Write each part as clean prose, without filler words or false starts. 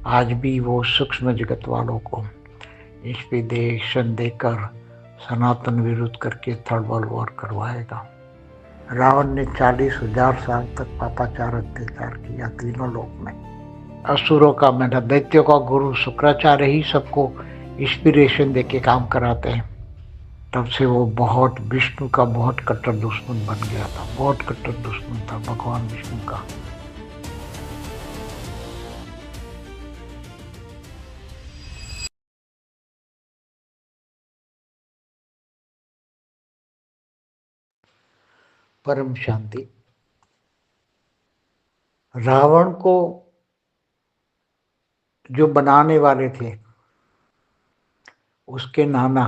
आज भी वो सूक्ष्म जगत वालों को इंस्पिरेशन देकर सनातन विरुद्ध करके थर्ड वर्ल्ड वॉर करवाएगा। रावण ने 40,000 साल तक पापाचार अत्याचार किया तीनों लोक में। असुरों का मैंने दैत्यों का गुरु शुक्राचार्य ही सबको इंस्पिरेशन देके काम कराते हैं। तब से वो बहुत विष्णु का बहुत कट्टर दुश्मन बन गया था, बहुत कट्टर दुश्मन था भगवान विष्णु का। परम शांति। रावण को जो बनाने वाले थे उसके नाना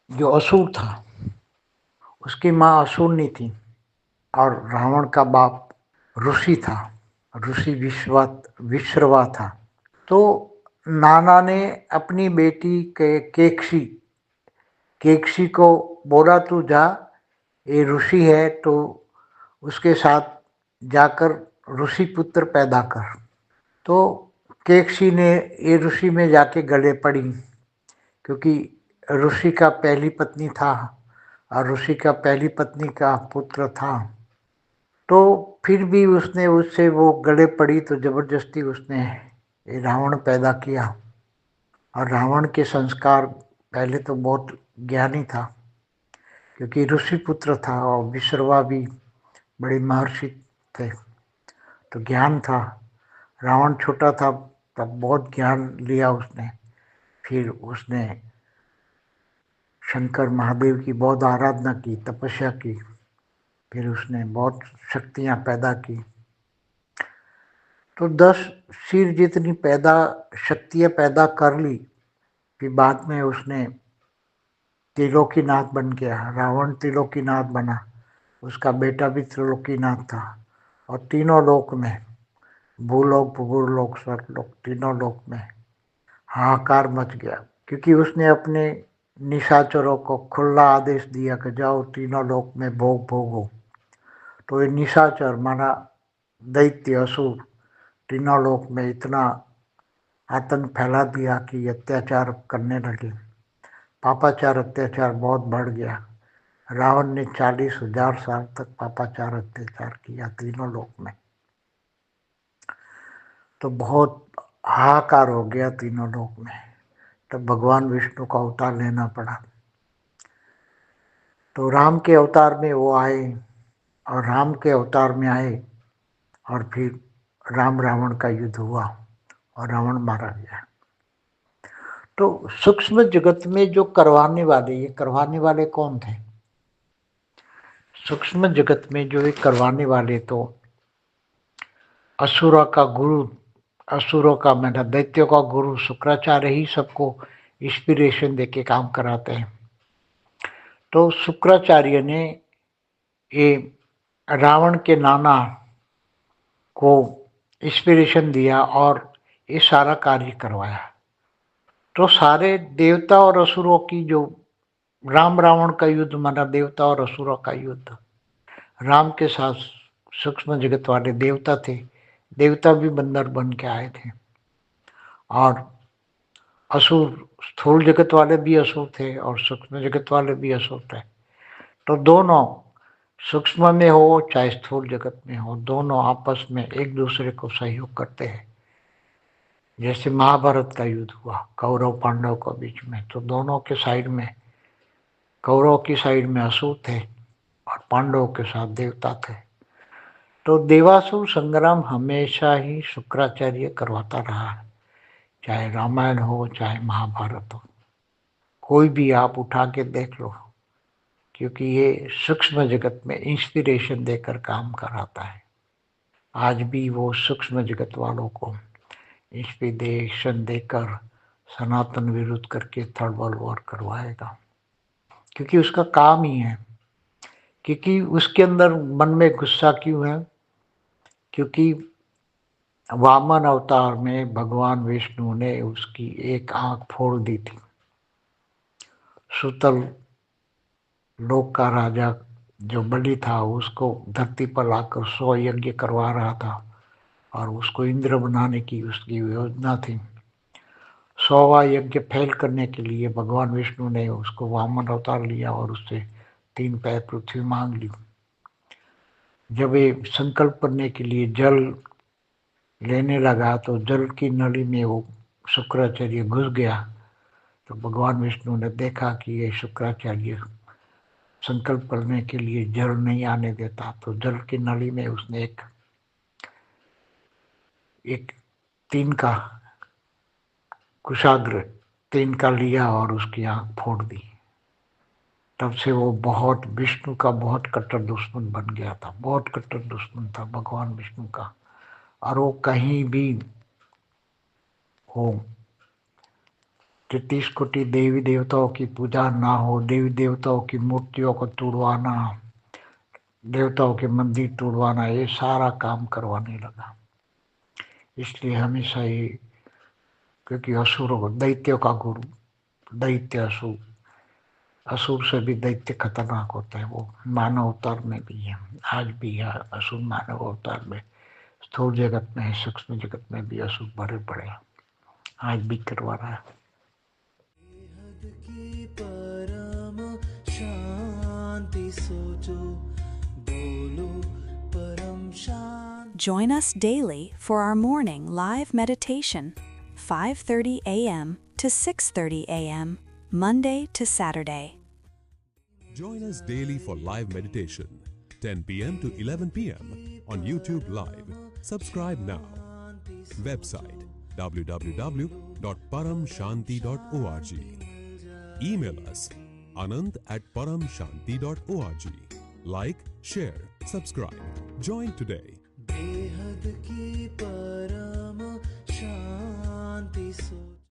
जो असुर था, उसकी माँ असुरनी थी और रावण का बाप ऋषि था, ऋषि विश्रवा था। तो नाना ने अपनी बेटी के केकसी को बोला तू जा, ये ऋषि है तो उसके साथ जाकर ऋषि पुत्र पैदा कर। तो केकसी ने ये ऋषि में जाके गले पड़ी, क्योंकि ऋषि का पहली पत्नी था और ऋषि का पहली पत्नी का पुत्र था। तो फिर भी उसने उससे वो गले पड़ी तो जबरदस्ती उसने रावण पैदा किया। और रावण के संस्कार पहले तो बहुत ज्ञानी था, क्योंकि ऋषि पुत्र था और विश्रवा भी बड़े महर्षि थे, तो ज्ञान था। रावण छोटा था तब बहुत ज्ञान लिया उसने। फिर उसने शंकर महादेव की बहुत आराधना की, तपस्या की, फिर उसने बहुत शक्तियां पैदा की। तो 10 सिर जितनी शक्तियां पैदा कर ली। फिर बाद में उसने त्रिलोकीनाथ बन गया। रावण त्रिलोकीनाथ बना, उसका बेटा भी त्रिलोकीनाथ था। और तीनों लोक में, भूलोक भूलोक स्वर्गलोक, तीनों लोक में हाहाकार मच गया, क्योंकि उसने अपने निशाचरों को खुला आदेश दिया कि जाओ तीनों लोक में भोग भोगो। तो ये निशाचर माना दैत्य असुर तीनों लोक में इतना आतंक फैला दिया कि अत्याचार करने लगे। पापाचार अत्याचार बहुत बढ़ गया। रावण ने 40,000 साल तक पापाचार अत्याचार किया तीनों लोक में। तो बहुत हाहाकार हो गया तीनों लोक में। तब भगवान विष्णु का अवतार लेना पड़ा। तो राम के अवतार में वो आए, और राम के अवतार में आए और फिर राम रावण का युद्ध हुआ और रावण मारा गया। तो सूक्ष्म जगत में जो करवाने वाले, ये करवाने वाले कौन थे? सूक्ष्म जगत में जो ये करवाने वाले तो असुरों का गुरु, असुरों का मैंने दैत्यों का गुरु शुक्राचार्य ही सबको इंस्पिरेशन देके काम कराते हैं। तो शुक्राचार्य ने ये रावण के नाना को इंस्पिरेशन दिया और ये सारा कार्य करवाया। तो सारे देवता और असुरों की जो राम रावण का युद्ध माना देवता और असुरों का युद्ध। राम के साथ सूक्ष्म जगत वाले देवता थे, देवता भी बंदर बन के आए थे, और असुर स्थूल जगत वाले भी असुर थे और सूक्ष्म जगत वाले भी असुर थे। तो दोनों सूक्ष्म में हो चाहे स्थूल जगत में हो, दोनों आपस में एक दूसरे को सहयोग करते हैं। जैसे महाभारत का युद्ध हुआ कौरव पांडव के बीच में, तो दोनों के साइड में, कौरव की साइड में असुर थे और पांडवों के साथ देवता थे। तो देवासुर संग्राम हमेशा ही शुक्राचार्य करवाता रहा है, चाहे रामायण हो चाहे महाभारत हो, कोई भी आप उठा के देख लो, क्योंकि ये सूक्ष्म जगत में इंस्पिरेशन देकर काम कराता है। आज भी वो सूक्ष्म जगत वालों को इंस्पिरेशन देकर सनातन विरुद्ध करके थर्ड वर्ल्ड वॉर करवाएगा, क्योंकि उसका काम ही है। क्योंकि उसके अंदर मन में गुस्सा क्यों है? क्योंकि वामन अवतार में भगवान विष्णु ने उसकी एक आंख फोड़ दी थी। सुतल लोक का राजा जो बलि था उसको धरती पर लाकर 100 यज्ञ करवा रहा था, और उसको इंद्र बनाने की उसकी योजना थी। 100वां यज्ञ फेल करने के लिए भगवान विष्णु ने उसको वामन अवतार लिया और उससे 3 पैर पृथ्वी मांग ली। जब ये संकल्प करने के लिए जल लेने लगा तो जल की नली में वो शुक्राचार्य घुस गया। तो भगवान विष्णु ने देखा कि ये शुक्राचार्य संकल्प करने के लिए जल नहीं आने देता, तो जल की नली में उसने एक तीन का कुशाग्र तीन का लिया और उसकी आंख फोड़ दी। तब से वो बहुत विष्णु का बहुत कट्टर दुश्मन बन गया था, बहुत कट्टर दुश्मन था भगवान विष्णु का। और वो कहीं भी हो, 33 कोटि देवी देवताओं की पूजा ना हो, देवी देवताओं की मूर्तियों को तोड़वाना, देवताओं के मंदिर तोड़वाना, ये सारा काम करवाने लगा। इसलिए हमेशा ये, क्योंकि असुरों दैत्यों का गुरु, दैत्य असुर, असुर से भी दैत्य खतरनाक होता है। वो मानव अवतार में भी है, आज भी है असुर मानव अवतार में। स्थूल जगत में है, सूक्ष्म जगत में भी असुर बड़े बड़े आज भी करवा रहा है। परम शांति सोचो, बोलो परम शांति। Join us daily for our morning live meditation, 5:30 a.m. to 6:30 a.m., Monday to Saturday. Join us daily for live meditation, 10 p.m. to 11 p.m. on YouTube Live. Subscribe now. Website www.paramshanti.org. Email us anant@paramshanti.org. Like, share, subscribe. Join today. बेहद की परम